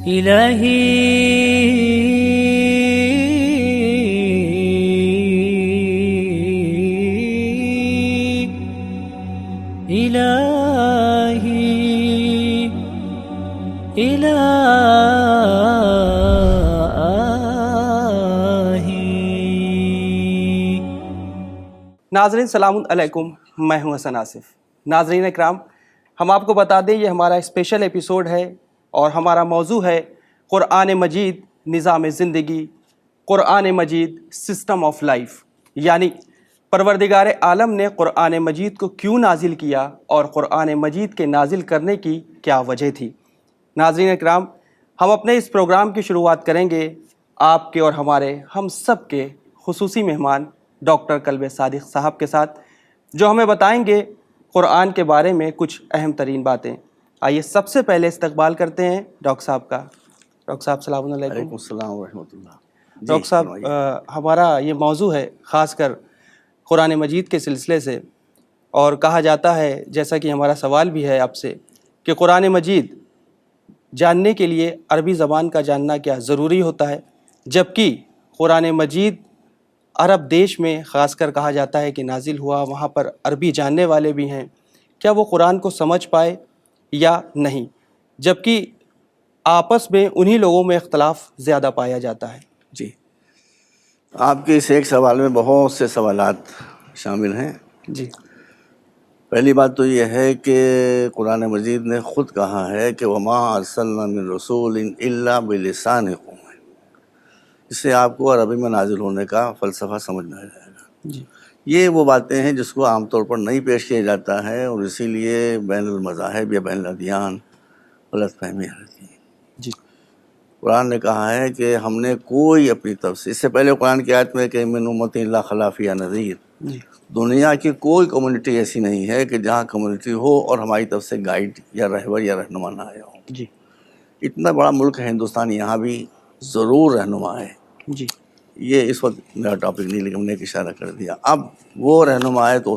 ناظرین سلام علیکم، میں ہوں حسن آصف۔ ناظرین اکرام، ہم آپ کو بتا دیں یہ ہمارا اسپیشل ایپیسوڈ ہے اور ہمارا موضوع ہے قرآن مجید نظام زندگی، قرآن مجید سسٹم آف لائف، یعنی پروردگار عالم نے قرآن مجید کو کیوں نازل کیا اور قرآن مجید کے نازل کرنے کی کیا وجہ تھی۔ ناظرین اکرام، ہم اپنے اس پروگرام کی شروعات کریں گے آپ کے اور ہمارے ہم سب کے خصوصی مہمان ڈاکٹر کلب صادق صاحب کے ساتھ، جو ہمیں بتائیں گے قرآن کے بارے میں کچھ اہم ترین باتیں۔ آئیے سب سے پہلے استقبال کرتے ہیں ڈاکٹر صاحب کا۔ ڈاکٹر صاحب السلام علیکم۔ وعلیکم السلام ورحمۃ اللہ۔ ڈاکٹر صاحب، ہمارا یہ موضوع ہے خاص کر قرآن مجید کے سلسلے سے، اور کہا جاتا ہے، جیسا کہ ہمارا سوال بھی ہے آپ سے، کہ قرآن مجید جاننے کے لیے عربی زبان کا جاننا کیا ضروری ہوتا ہے، جبکہ قرآن مجید عرب دیش میں خاص کر کہا جاتا ہے کہ نازل ہوا، وہاں پر عربی جاننے والے بھی ہیں، کیا وہ قرآن کو سمجھ پائے یا نہیں، جبکہ آپس میں انہی لوگوں میں اختلاف زیادہ پایا جاتا ہے؟ جی، آپ کے اس ایک سوال میں بہت سے سوالات شامل ہیں۔ جی، پہلی بات تو یہ ہے کہ قرآن مجید نے خود کہا ہے کہ وما ارسلنا من رسول الا بلسان قوم، اس سے آپ کو عربی میں نازل ہونے کا فلسفہ سمجھ میں آ جائے گا۔ جی، یہ وہ باتیں ہیں جس کو عام طور پر نہیں پیش کیا جاتا ہے، اور اسی لیے بین المذاہب یا بین الادیان غلط فہمیاں رہتی ہیں۔ جی، قرآن نے کہا ہے کہ ہم نے کوئی اپنی طرف سے، اس سے پہلے قرآن کی آیت میں کہ من امت الا خلا فیہا نذیر، جی، دنیا کی کوئی کمیونٹی ایسی نہیں ہے کہ جہاں کمیونٹی ہو اور ہماری طرف سے گائیڈ یا رہبر یا رہنما نہ آیا ہو۔ جی، اتنا بڑا ملک ہے ہندوستان، یہاں بھی ضرور رہنما ہے۔ جی، یہ اس وقت میرا ٹاپک نہیں، لیکن ہم نے ایک اشارہ کر دیا۔ اب وہ رہنما ہے تو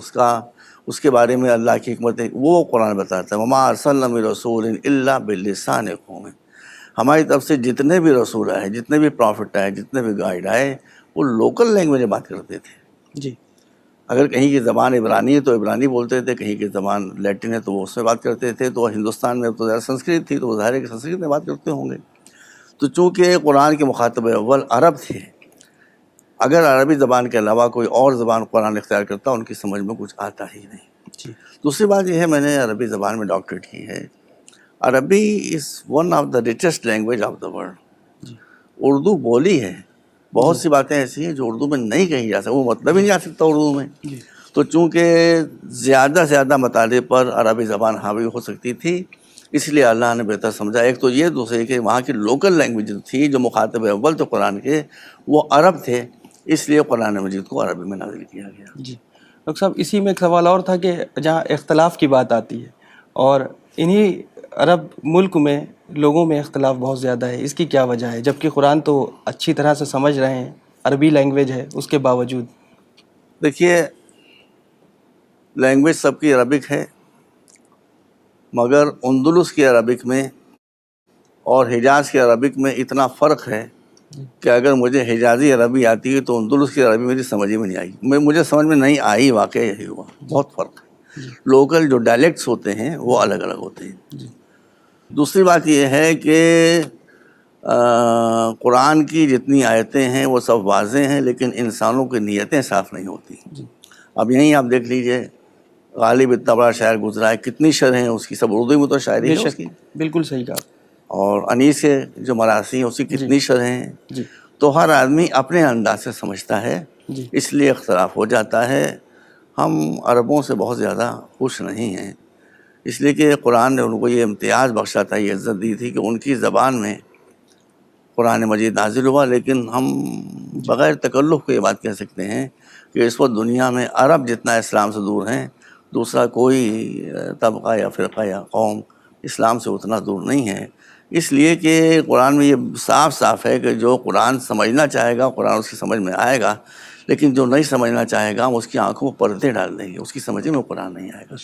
اس کے بارے میں اللہ کی حکمت ہے، وہ قرآن بتاتا ہے وما ارسلنا من رسول الا بلسان قوم، ہماری طرف سے جتنے بھی رسول آئے، جتنے بھی پرافٹ آئے، جتنے بھی گائیڈ آئے، وہ لوکل لینگویج میں بات کرتے تھے۔ جی، اگر کہیں کی زبان عبرانی ہے تو عبرانی بولتے تھے، کہیں کی زبان لیٹن ہے تو وہ اس میں بات کرتے تھے۔ تو ہندوستان میں تو زیادہ سنسکرت تھی، تو وہ ظاہر ہے کہ سنسکرت میں بات کرتے ہوں گے۔ تو چونکہ قرآن کے مخاطب اول عرب تھے، اگر عربی زبان کے علاوہ کوئی اور زبان قرآن اختیار کرتا ان کی سمجھ میں کچھ آتا ہی نہیں۔ جی، دوسری بات یہ ہے، میں نے عربی زبان میں ڈاکٹریٹ کی ہے۔ Arabi is one of the richest language of the world. جی، اردو بولی ہے، بہت سی باتیں ایسی ہیں جو اردو میں نہیں کہی جا سکتی، وہ مطلب ہی نہیں آ سکتا اردو میں۔ جی، تو چونکہ زیادہ سے زیادہ مطالعے پر عربی زبان حاوی ہو سکتی تھی، اس لیے اللہ نے بہتر سمجھا۔ ایک تو یہ، دوسرے کہ وہاں کی لوکل لینگویج تھی، جو مخاطب اول تو قرآن کے وہ عرب تھے، اس لیے قرآن مجید کو عربی میں نازل کیا گیا۔ جی، ڈاکٹر صاحب، اسی میں ایک سوال اور تھا کہ جہاں اختلاف کی بات آتی ہے اور انہی عرب ملک میں لوگوں میں اختلاف بہت زیادہ ہے، اس کی کیا وجہ ہے، جبکہ قرآن تو اچھی طرح سے سمجھ رہے ہیں، عربی لینگویج ہے، اس کے باوجود؟ دیکھیے، لینگویج سب کی عربک ہے، مگر اندلس کی عربک میں اور حجاز کی عربک میں اتنا فرق ہے کہ اگر مجھے حجازی عربی آتی ہے تو اندلس کی عربی میری سمجھ میں نہیں آئی، مجھے سمجھ میں نہیں آئی، واقعہ یہی ہوا۔ بہت فرق ہے، لوکل جو ڈائلیکٹس ہوتے ہیں وہ الگ الگ ہوتے ہیں۔ دوسری بات یہ ہے کہ قرآن کی جتنی آیتیں ہیں وہ سب واضح ہیں، لیکن انسانوں کی نیتیں صاف نہیں ہوتی۔ اب یہیں آپ دیکھ لیجئے، غالب اتنا بڑا شاعر گزرا ہے، کتنی شرح ہیں اس کی، سب اردو میں تو شاعری ہے اس کی۔ بالکل صحیح کہا۔ اور انیس کے جو مراثی ہیں اس کی کتنی شرح ہیں۔ جی، تو ہر آدمی اپنے انداز سے سمجھتا ہے، جی، اس لیے اختلاف ہو جاتا ہے۔ ہم عربوں سے بہت زیادہ خوش نہیں ہیں، اس لیے کہ قرآن نے ان کو یہ امتیاز بخشا تھا، یہ عزت دی تھی کہ ان کی زبان میں قرآن مجید نازل ہوا۔ لیکن ہم بغیر تکلف کے یہ بات کہہ سکتے ہیں کہ اس وقت دنیا میں عرب جتنا اسلام سے دور ہیں، دوسرا کوئی طبقہ یا فرقہ یا قوم اسلام سے اتنا دور نہیں ہے۔ اس لیے کہ قرآن میں یہ صاف صاف ہے کہ جو قرآن سمجھنا چاہے گا قرآن اس کی سمجھ میں آئے گا، لیکن جو نہیں سمجھنا چاہے گا اس کی آنکھوں میں پردے ڈال دیں گے، اس کی سمجھ میں قرآن نہیں آئے گا۔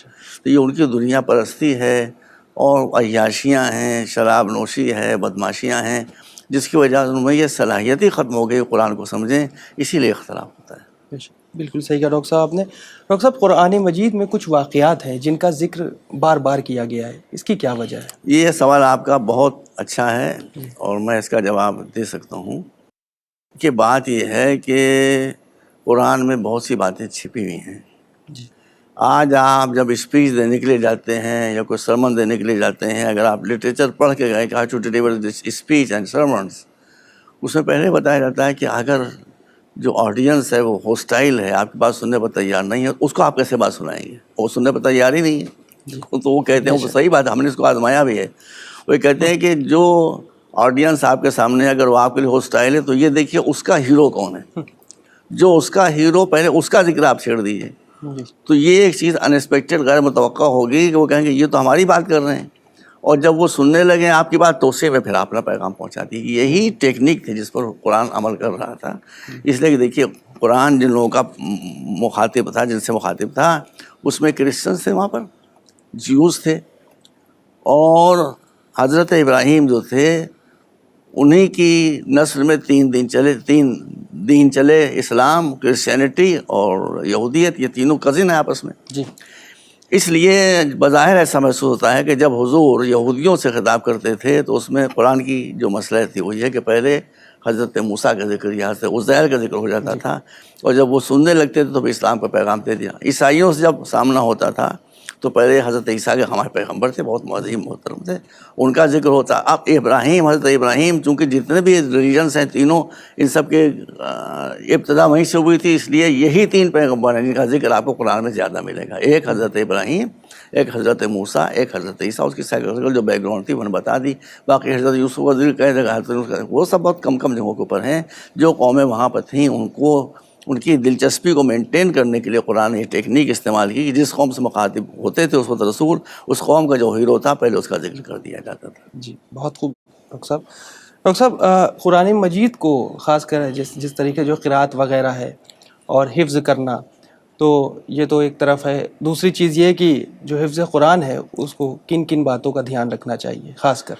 تو یہ ان کی دنیا پرستی ہے، اور عیاشیاں ہیں، شراب نوشی ہے، بدماشیاں ہیں، جس کی وجہ سے ان میں یہ صلاحیت ہی ختم ہو گئی قرآن کو سمجھیں، اسی لیے اختلاف ہوتا ہے۔ بالکل صحیح کہا ڈاکٹر صاحب آپ نے۔ ڈاکٹر صاحب قرآن مجید میں کچھ واقعات ہیں جن کا ذکر بار بار کیا گیا ہے، اس کی کیا وجہ ہے؟ یہ سوال آپ کا بہت اچھا ہے اور میں اس کا جواب دے سکتا ہوں کہ بات یہ ہے کہ قرآن میں بہت سی باتیں چھپی ہوئی ہیں۔ جی آج آپ جب اسپیچ دینے کے لیے جاتے ہیں یا کوئی سرمن دینے کے لیے جاتے ہیں، اگر آپ لٹریچر پڑھ کے گئے کہ how to deliver this speech and sermons, اس میں پہلے بتایا جاتا ہے کہ اگر جو آڈینس ہے وہ ہوسٹائل ہے، آپ کی بات سننے پر تیار نہیں ہے، اس کو آپ کیسے بات سنائیں گے؟ وہ سننے پر تیار ہی نہیں ہے۔ تو وہ کہتے ہیں، وہ صحیح بات ہے، ہم نے اس کو آزمایا بھی ہے۔ وہ کہتے ہیں کہ جو آڈینس آپ کے سامنے اگر وہ آپ کے لیے ہوسٹائل ہے تو یہ دیکھیے اس کا ہیرو کون ہے، جو اس کا ہیرو، پہلے اس کا ذکر آپ چھیڑ دیجیے۔ تو یہ ایک چیز انیکسپیکٹڈ، غیر متوقع ہوگی کہ وہ کہیں گے یہ تو ہماری بات کر رہے ہیں، اور جب وہ سننے لگیں آپ کی بات تو اسی میں پھر اپنا پیغام پہنچا دی۔ یہی ٹیکنیک تھی جس پر قرآن عمل کر رہا تھا۔ اس لیے کہ دیکھیے قرآن جن لوگوں کا مخاطب تھا، جن سے مخاطب تھا، اس میں کرسچنس تھے، وہاں پر جیوز تھے، اور حضرت ابراہیم جو تھے انہی کی نسل میں تین دین چلے، اسلام، کرسچینٹی اور یہودیت، یہ تینوں کزن ہیں آپس میں۔ جی اس لیے بظاہر ایسا محسوس ہوتا ہے کہ جب حضور یہودیوں سے خطاب کرتے تھے تو اس میں قرآن کی جو مسئلہ تھی وہ یہ کہ پہلے حضرت موسیٰ کا ذکر یا حضرت عزیر کا ذکر ہو جاتا تھا، اور جب وہ سننے لگتے تھے تو پھر اسلام کا پیغام دے دیا۔ عیسائیوں سے جب سامنا ہوتا تھا تو پہلے حضرت عیسیٰ کے ہمارے پیغمبر تھے، بہت معظم محترم تھے، ان کا ذکر ہوتا۔ اب ابراہیم، حضرت ابراہیم، چونکہ جتنے بھی ریلیجنس ہیں تینوں، ان سب کے ابتدا وہیں سے ہوئی تھی، اس لیے یہی تین پیغمبر ہیں جن کا ذکر آپ کو قرآن میں زیادہ ملے گا۔ ایک حضرت ابراہیم، ایک حضرت موسیٰ، ایک حضرت عیسیٰ۔ اس کی سائیکولوجیکل جو بیک گراؤنڈ تھی میں نے بتا دی۔ باقی حضرت یوسف کا ذکر کہہ دے گا، وہ سب بہت کم جگہوں کے اوپر ہیں۔ جو قومیں وہاں پر تھیں ان کو ان کی دلچسپی کو مینٹین کرنے کے لیے قرآن نے یہ ٹیکنیک استعمال کی کہ جس قوم سے مخاطب ہوتے تھے اس وقت رسول، اس قوم کا جو ہیرو تھا پہلے اس کا ذکر کر دیا جاتا تھا۔ جی بہت خوب ڈاکٹر صاحب۔ ڈاکٹر صاحب قرآن مجید کو خاص کر جس طریقے جو قراءت وغیرہ ہے اور حفظ کرنا، تو یہ تو ایک طرف ہے، دوسری چیز یہ کہ جو حفظ قرآن ہے اس کو کن کن باتوں کا دھیان رکھنا چاہیے خاص کر؟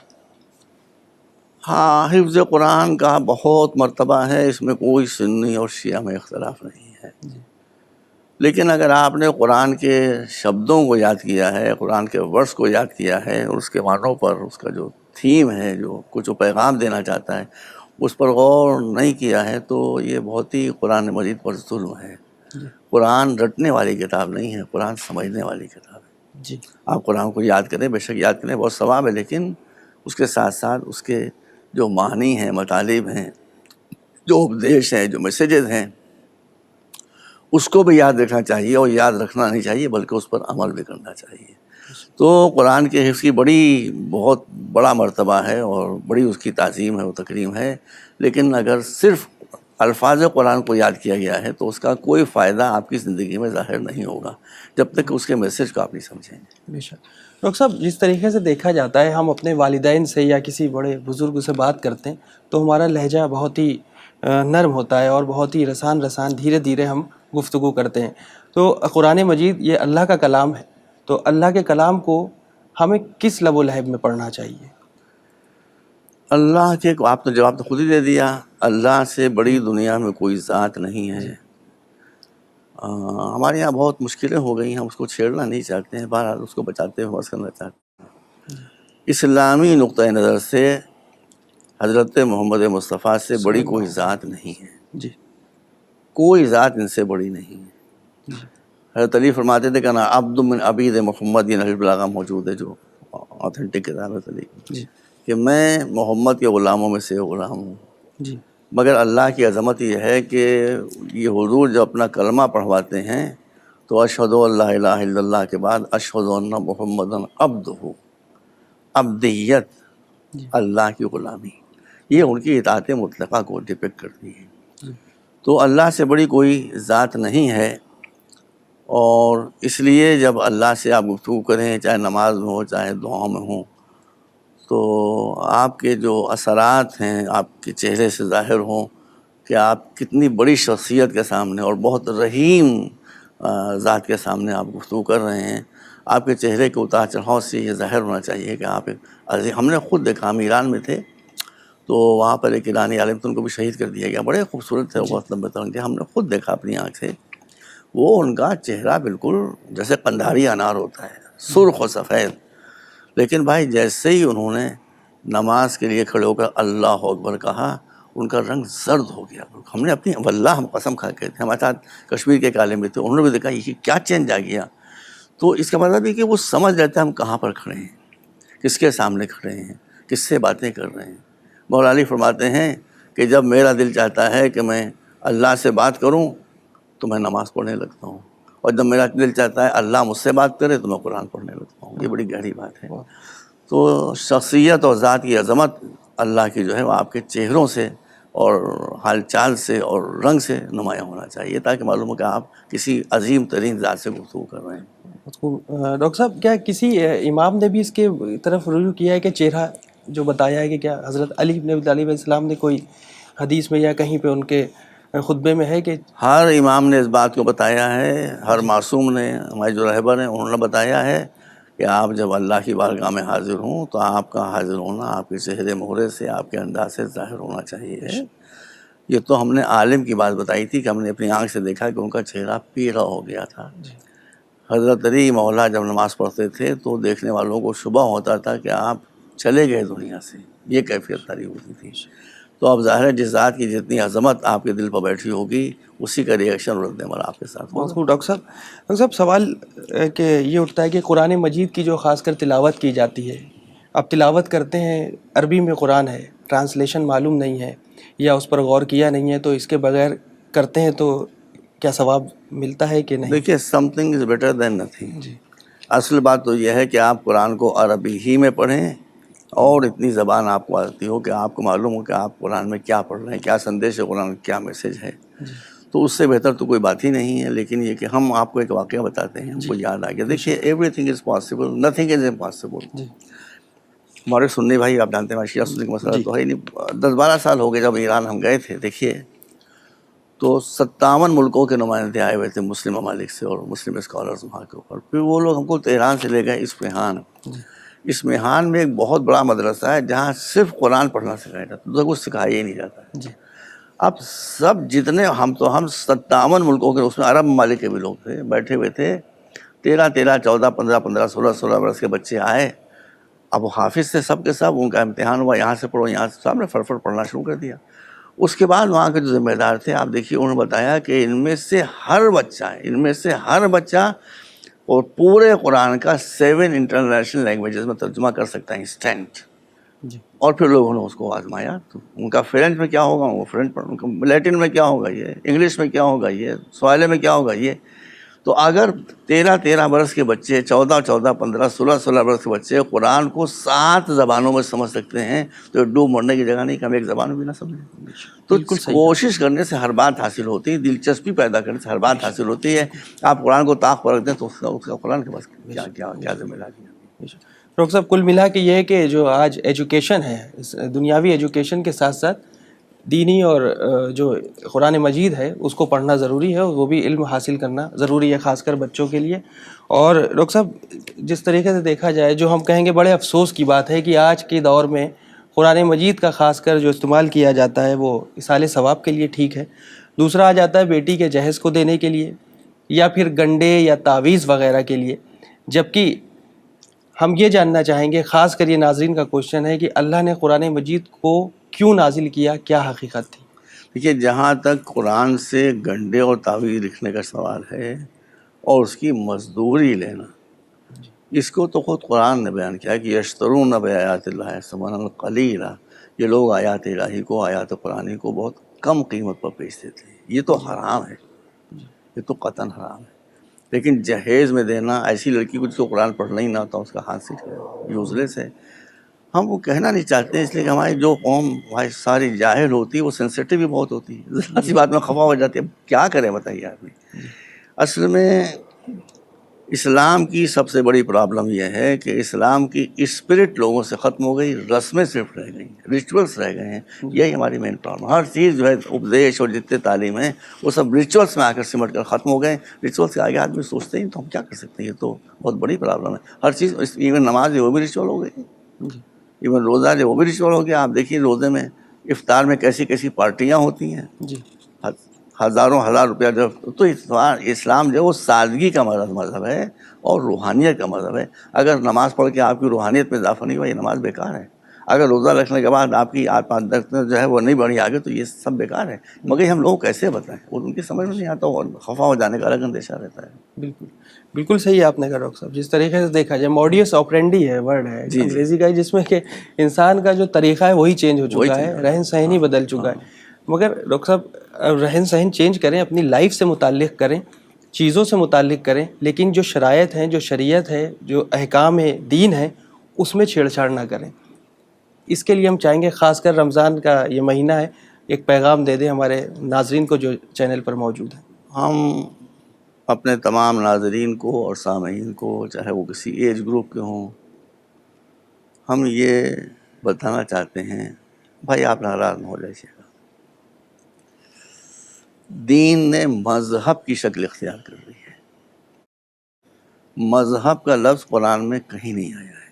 ہاں، حفظ قرآن کا بہت مرتبہ ہے، اس میں کوئی سنی اور شیعہ میں اختلاف نہیں ہے۔ لیکن اگر آپ نے قرآن کے شبدوں کو یاد کیا ہے، قرآن کے ورس کو یاد کیا ہے، اور اس کے معنوں پر، اس کا جو تھیم ہے، جو کچھ پیغام دینا چاہتا ہے، اس پر غور نہیں کیا ہے تو یہ بہت ہی قرآن مجید پر ظلم ہے۔ قرآن رٹنے والی کتاب نہیں ہے، قرآن سمجھنے والی کتاب ہے۔ جی آپ قرآن کو یاد کریں، بے شک یاد کریں، بہت ثواب ہے، لیکن اس کے ساتھ ساتھ اس کے جو معنی ہیں، مطالب ہیں، جو اپدیش ہیں، جو میسیجز ہیں، اس کو بھی یاد رکھنا چاہیے، اور یاد رکھنا نہیں چاہیے بلکہ اس پر عمل بھی کرنا چاہیے۔ تو قرآن کے حفظ کی بہت بڑا مرتبہ ہے اور بڑی اس کی تعظیم ہے و تکریم ہے، لیکن اگر صرف الفاظ قرآن کو یاد کیا گیا ہے تو اس کا کوئی فائدہ آپ کی زندگی میں ظاہر نہیں ہوگا جب تک اس کے میسیج کو آپ نہیں سمجھیں گے۔ بے شک ڈاکٹر صاحب، جس طریقے سے دیکھا جاتا ہے ہم اپنے والدین سے یا کسی بڑے بزرگ سے بات کرتے ہیں تو ہمارا لہجہ بہت ہی نرم ہوتا ہے اور بہت ہی رسان دھیرے دھیرے ہم گفتگو کرتے ہیں۔ تو قرآن مجید یہ اللہ کا کلام ہے، تو اللہ کے کلام کو ہمیں کس لب و لہب میں پڑھنا چاہیے؟ اللہ کے، آپ نے جواب تو خود ہی دے دیا، اللہ سے بڑی دنیا میں کوئی ذات نہیں ہے۔ ہمارے یہاں بہت مشکلیں ہو گئی ہیں، ہم اس کو چھیڑنا نہیں چاہتے ہیں، بہرحال اس کو بچاتے ہوئے بس کرنا چاہتے ہیں۔ اسلامی نقطۂ نظر سے حضرت محمد مصطفیٰ سے بڑی کوئی ذات نہیں ہے، جی کوئی ذات ان سے بڑی نہیں ہے۔ حضرت علی فرماتے تھے کہ نا عبد من عبید محمد، یہ نہج البلاغہ موجود ہے جو آتھینٹک کتاب ہے علی کی، کہ میں محمد کے غلاموں میں سے غلام ہوں۔ جی مگر اللہ کی عظمت یہ ہے کہ یہ حضور جب اپنا کلمہ پڑھواتے ہیں تو اشہد ان لا الہ الا اللہ کے بعد اشہد ان محمدًا عبدہ، عبدیت، اللہ کی غلامی، یہ ان کی اطاعت مطلقہ کو ڈپکٹ کرتی ہے۔ تو اللہ سے بڑی کوئی ذات نہیں ہے، اور اس لیے جب اللہ سے آپ گفتگو کریں، چاہے نماز میں ہو چاہے دعاؤں میں ہوں، تو آپ کے جو اثرات ہیں آپ کے چہرے سے ظاہر ہوں کہ آپ کتنی بڑی شخصیت کے سامنے اور بہت رحیم ذات کے سامنے آپ گفتگو کر رہے ہیں۔ آپ کے چہرے کے اتار چڑھاؤ سے یہ ظاہر ہونا چاہیے کہ آپ ایک عظیم. ہم نے خود دیکھا، ہم ایران میں تھے تو وہاں پر ایک ایرانی عالم تھے، ان کو بھی شہید کر دیا گیا، بڑے خوبصورت تھے، بہت لمبے تر کے. ہم نے خود دیکھا اپنی آنکھ سے، وہ ان کا چہرہ بالکل جیسے قندھاری انار ہوتا ہے، سرخ و سفید. لیکن بھائی جیسے ہی انہوں نے نماز کے لیے کھڑے ہو کر اللہ اکبر کہا، ان کا رنگ زرد ہو گیا. ہم نے اپنی واللہ ہم قسم کھا کے تھے، ہمارے ساتھ کشمیر کے عالم بھی تھے، انہوں نے بھی دیکھا یہ کیا چینج آ گیا. تو اس کا مطلب ہے کہ وہ سمجھ لیتے ہیں ہم کہاں پر کھڑے ہیں، کس کے سامنے کھڑے ہیں، کس سے باتیں کر رہے ہیں. مولا علی فرماتے ہیں کہ جب میرا دل چاہتا ہے کہ میں اللہ سے بات کروں تو میں نماز پڑھنے لگتا ہوں، اور جب میرا دل چاہتا ہے اللہ مجھ سے بات کرے تو میں قرآن پڑھنے لگتا ہوں. یہ بڑی گہری بات ہے. تو شخصیت اور ذات کی عظمت اللہ کی جو ہے وہ آپ کے چہروں سے اور حال چال سے اور رنگ سے نمایاں ہونا چاہیے، تاکہ معلوم ہو کہ آپ کسی عظیم ترین ذات سے گفتگو کر رہے ہیں. ڈاکٹر صاحب، کیا کسی امام نے بھی اس کے طرف رجوع کیا ہے کہ چہرہ جو بتایا ہے کہ کیا حضرت علی بن ابی طالب علیہ السلام نے کوئی حدیث میں یا کہیں پہ ان کے خطبے میں ہے کہ ہر امام نے اس بات کو بتایا ہے، ہر معصوم نے، ہمارے جو رہبر ہیں انہوں نے بتایا ہے کہ آپ جب اللہ کی بارگاہ میں حاضر ہوں تو آپ کا حاضر ہونا آپ کے چہرے مہرے سے، آپ کے انداز سے ظاہر ہونا چاہیے. یہ تو ہم نے عالم کی بات بتائی تھی کہ ہم نے اپنی آنکھ سے دیکھا کہ ان کا چہرہ پیلا ہو گیا تھا. حضرت علی مولا جب نماز پڑھتے تھے تو دیکھنے والوں کو شبہ ہوتا تھا کہ آپ چلے گئے دنیا سے، یہ کیفیت تاری ہوتی تھی. تو اب ظاہر ہے جس ذات کی جتنی عظمت آپ کے دل پر بیٹھی ہوگی اسی کا ریئیکشن رد عمل آپ کے ساتھ ہوگا. ڈاکٹر صاحب سوال کہ یہ اٹھتا ہے کہ قرآن مجید کی جو خاص کر تلاوت کی جاتی ہے، آپ تلاوت کرتے ہیں، عربی میں قرآن ہے، ٹرانسلیشن معلوم نہیں ہے یا اس پر غور کیا نہیں ہے، تو اس کے بغیر کرتے ہیں تو کیا ثواب ملتا ہے کہ نہیں؟ دیکھیے some thing is better than nothing. اصل بات تو یہ ہے کہ آپ قرآن کو عربی ہی میں پڑھیں اور اتنی زبان آپ کو آتی ہو کہ آپ کو معلوم ہو کہ آپ قرآن میں کیا پڑھ رہے ہیں، کیا سندیش ہے قرآن، کیا میسج ہے. تو اس سے بہتر تو کوئی بات ہی نہیں ہے. لیکن یہ کہ ہم آپ کو ایک واقعہ بتاتے ہیں، ہم کو یاد آ گیا. دیکھیے every thing is possible, nothing is impossible. ہمارے سنی بھائی آپ جانتے ہیں شیعہ سنی کا مسئلہ تو ہے ہی نہیں. 10-12 سال ہو گئے جب ایران ہم گئے تھے. دیکھیے تو 57 ملکوں کے نمائندے آئے ہوئے تھے مسلم ممالک سے اور مسلم اسکالرز وہاں کے اوپر. پھر وہ لوگ ہم کو تہران سے لے گئے اصفہان. اصفہان میں ایک بہت بڑا مدرسہ ہے جہاں صرف قرآن پڑھنا سکھایا جاتا ہے، دوسرا کچھ سکھایا ہی نہیں جاتا ہے. اب سب جتنے ہم 57 ملکوں کے، اس میں عرب ممالک کے بھی لوگ تھے، بیٹھے ہوئے تھے. 13 14 15 16 برس کے بچے آئے. اب وہ حافظ تھے سب کے سب، ان کا امتحان ہوا، یہاں سے پڑھو یہاں سے، سب نے فٹ پڑھنا شروع کر دیا. اس کے بعد وہاں کے جو ذمہ دار تھے آپ دیکھیے، انہوں نے بتایا کہ ان میں سے ہر بچہ اور پورے قرآن کا 7 انٹرنیشنل لینگویجز میں ترجمہ کر سکتا ہے انسٹنٹ. اور پھر لوگوں نے اس کو آزمایا. تو ان کا فرینچ میں کیا ہوگا، وہ فرینچ پر، ان کا لیٹن میں کیا ہوگا، یہ انگلش میں کیا ہوگا، یہ سواحلی میں کیا ہوگا یہ. تو اگر 13 برس کے بچے، 14 15 16 برس کے بچے قرآن کو 7 زبانوں میں سمجھ سکتے ہیں تو ڈوب مرنے کی جگہ نہیں کہ ہم ایک زبان میں بھی نہ سمجھیں. تو کوشش کرنے سے ہر بات حاصل ہوتی ہے، دلچسپی پیدا کرنے سے ہر بات حاصل ہوتی ہے. آپ قرآن کو طاق پر رکھ دیں تو اس کا قرآن کے پاس کیا ذمہ داری ہے. ڈاکٹر صاحب کل ملا کے یہ ہے کہ جو آج ایجوکیشن ہے، دنیاوی ایجوکیشن کے ساتھ ساتھ دینی اور جو قرآن مجید ہے اس کو پڑھنا ضروری ہے، اور وہ بھی علم حاصل کرنا ضروری ہے، خاص کر بچوں کے لیے. اور ڈاکٹر صاحب جس طریقے سے دیکھا جائے، جو ہم کہیں گے بڑے افسوس کی بات ہے کہ آج کے دور میں قرآن مجید کا خاص کر جو استعمال کیا جاتا ہے وہ اصال ثواب کے لیے ٹھیک ہے، دوسرا آ جاتا ہے بیٹی کے جہیز کو دینے کے لیے یا پھر گنڈے یا تعویذ وغیرہ کے لیے. جبکہ ہم یہ جاننا چاہیں گے، خاص کر یہ ناظرین کا کوشچن ہے کہ اللہ نے قرآن مجید کو کیوں نازل کیا، کیا حقیقت تھی؟ دیکھیے جہاں تک قرآن سے گنڈے اور تعویذ لکھنے کا سوال ہے اور اس کی مزدوری لینا، اس کو تو خود قرآن نے بیان کیا کہ یشترون بآیات اللہ ثمنا قلیلا. یہ لوگ آیات الہی کو، آیات قرآنی کو بہت کم قیمت پر بیچتے تھے. یہ تو حرام ہے، یہ تو قطعاً حرام ہے. لیکن جہیز میں دینا ایسی لڑکی کو جس کو قرآن پڑھنا ہی نہ ہوتا، اس کا ہاتھ سے یوزلیس ہے. ہم وہ کہنا نہیں چاہتے اس لیے کہ ہماری جو قوم بھائی ساری جاہل ہوتی ہے وہ سینسیٹیو بھی بہت ہوتی ہے، ذرا سی بات میں خفا ہو جاتی ہے. کیا کریں بتائیے آدمی. اصل میں اسلام کی سب سے بڑی پرابلم یہ ہے کہ اسلام کی اسپرٹ لوگوں سے ختم ہو گئی، رسمیں صرف رہ گئی، ریچولس رہ گئے ہیں. یہی ہماری مین پرابلم. ہر چیز جو ہے اپدیش اور جتنے تعلیم ہیں وہ سب ریچولس میں آ کر سمٹ کر ختم ہو گئے. ریچولس کے آگے آدمی سوچتے ہیں تو ہم کیا کر سکتے ہیں. یہ تو بہت بڑی پرابلم ہے. ہر چیز، ایون نماز ہے وہ بھی ریچول ہو گئی، ایون روزہ جو وہ بھی ریچول ہو گیا. آپ دیکھیے روزے میں افطار میں کیسی کیسی پارٹیاں ہوتی ہیں، جی ہزاروں ہزار روپیہ جو. تو اسلام جو ہے وہ سادگی کا مذہب ہے اور روحانیت کا مذہب ہے. اگر نماز پڑھ کے آپ کی روحانیت میں اضافہ نہیں ہوا، یہ نماز بیکار ہے. اگر روزہ رکھنے کے بعد آپ کی آتمادت جو ہے وہ نہیں بڑھی آگے، تو یہ سب بیکار ہے. مگر ہم لوگ کیسے بتائیں، وہ ان کی سمجھ میں نہیں آتا، اور خفا ہو جانے کا الگ اندیشہ رہتا ہے. بالکل بالکل صحیح آپ نے کہا ڈاکٹر صاحب. جس طریقے سے دیکھا جائے موڈیس آپرینڈی ہے ورڈ ہے انگریزی کا، جس میں کہ انسان کا جو طریقہ ہے وہی چینج ہو چکا ہے، رہن سہن ہی بدل چکا ہے. مگر ڈاکٹر صاحب رہن سہن چینج کریں، اپنی لائف سے متعلق کریں، چیزوں سے متعلق کریں، لیکن جو شرائط ہیں، جو شریعت ہے، جو احکام ہے، دین ہے، اس میں چھیڑ چھاڑ نہ کریں. اس کے لیے ہم چاہیں گے، خاص کر رمضان کا یہ مہینہ ہے، ایک پیغام دے دیں ہمارے ناظرین کو جو چینل پر موجود ہیں. ہم اپنے تمام ناظرین کو اور سامعین کو، چاہے وہ کسی ایج گروپ کے ہوں، ہم یہ بتانا چاہتے ہیں، بھائی آپ ناراض نہ ہو جائیے گا. دین نے مذہب کی شکل اختیار کر لی ہے. مذہب کا لفظ قرآن میں کہیں نہیں آیا ہے.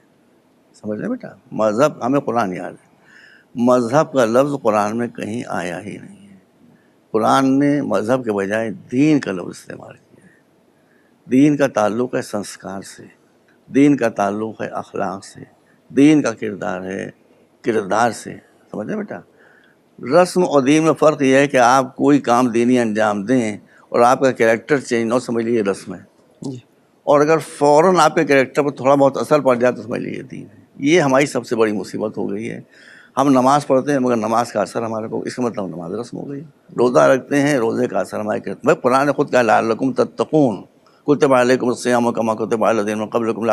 سمجھ رہے بیٹا، مذہب ہمیں قرآن یاد ہے، مذہب کا لفظ قرآن میں کہیں آیا ہی نہیں ہے. قرآن نے مذہب کے بجائے دین کا لفظ استعمال کیا ہے. دین کا تعلق ہے سنسکار سے، دین کا تعلق ہے اخلاق سے، دین کا کردار ہے کردار سے. سمجھ رہے بیٹا، رسم اور دین میں فرق یہ ہے کہ آپ کوئی کام دینی انجام دیں اور آپ کا کریکٹر چینج نہ سمجھ لیجیے رسم ہے، اور اگر فوراً آپ کے کریکٹر پر تھوڑا بہت اثر پڑ جائے تو سمجھ لیجیے دین ہے. یہ ہماری سب سے بڑی مصیبت ہو گئی ہے. ہم نماز پڑھتے ہیں مگر نماز کا اثر ہمارے کو، اس کا مطلب نماز رسم ہو گئی. روزہ رکھتے ہیں، روزے کا اثر ہمارے کرتے. بھائی قرآن نے خود کہا لعلکم تتقون، کتب علیکم الصیام کما کتب علی الذین من قبلکم.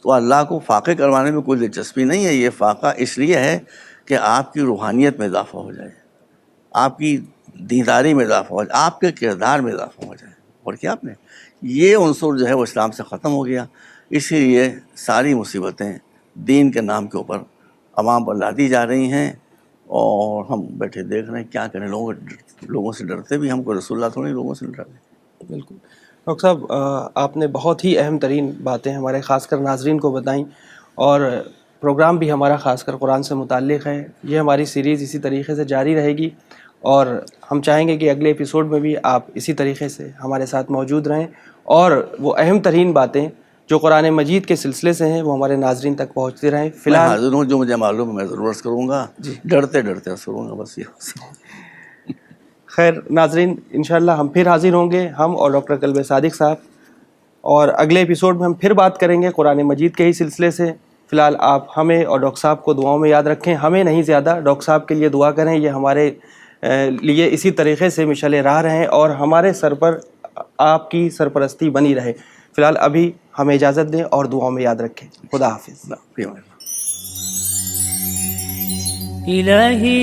تو اللہ کو فاقے کروانے میں کوئی دلچسپی نہیں ہے. یہ فاقہ اس لیے ہے کہ آپ کی روحانیت میں اضافہ ہو جائے، آپ کی دینداری میں اضافہ ہو جائے، آپ کے کردار میں اضافہ ہو جائے. اور کیا آپ نے یہ عنصر جو ہے وہ اسلام سے ختم ہو گیا. اسی لیے ساری مصیبتیں دین کے نام کے اوپر عوام پر لادی جا رہی ہیں، اور ہم بیٹھے دیکھ رہے ہیں کیا کریں. لوگوں سے ڈرتے بھی، ہم کو رسول اللہ تھوڑی لوگوں سے ڈر رہے. بالکل ڈاکٹر صاحب، آپ نے بہت ہی اہم ترین باتیں ہمارے خاص کر ناظرین کو بتائیں، اور پروگرام بھی ہمارا خاص کر قرآن سے متعلق ہے. یہ ہماری سیریز اسی طریقے سے جاری رہے گی، اور ہم چاہیں گے کہ اگلے ایپیسوڈ میں بھی آپ اسی طریقے سے ہمارے ساتھ موجود رہیں، اور وہ اہم ترین باتیں جو قرآن مجید کے سلسلے سے ہیں وہ ہمارے ناظرین تک پہنچتی رہیں. فی میں الحال حاضر ہوں، جو مجھے معلوم ہے میں ضرور عرض کروں گا. ڈرتے ڈرتے عرض کروں گا، بس یہ. خیر ناظرین، انشاءاللہ ہم پھر حاضر ہوں گے، ہم اور ڈاکٹر قلب صادق صاحب، اور اگلے ایپیسوڈ میں ہم پھر بات کریں گے قرآن مجید کے ہی سلسلے سے. فی الحال آپ ہمیں اور ڈاکٹر صاحب کو دعاؤں میں یاد رکھیں. ہمیں نہیں زیادہ، ڈاکٹر صاحب کے لیے دعا کریں. یہ ہمارے لیے اسی طریقے سے مشعل راہ رہیں اور ہمارے سر پر آپ کی سرپرستی بنی رہے. فی الحال ابھی ہمیں اجازت دیں اور دعاؤں میں یاد رکھیں. خدا حافظ. الہی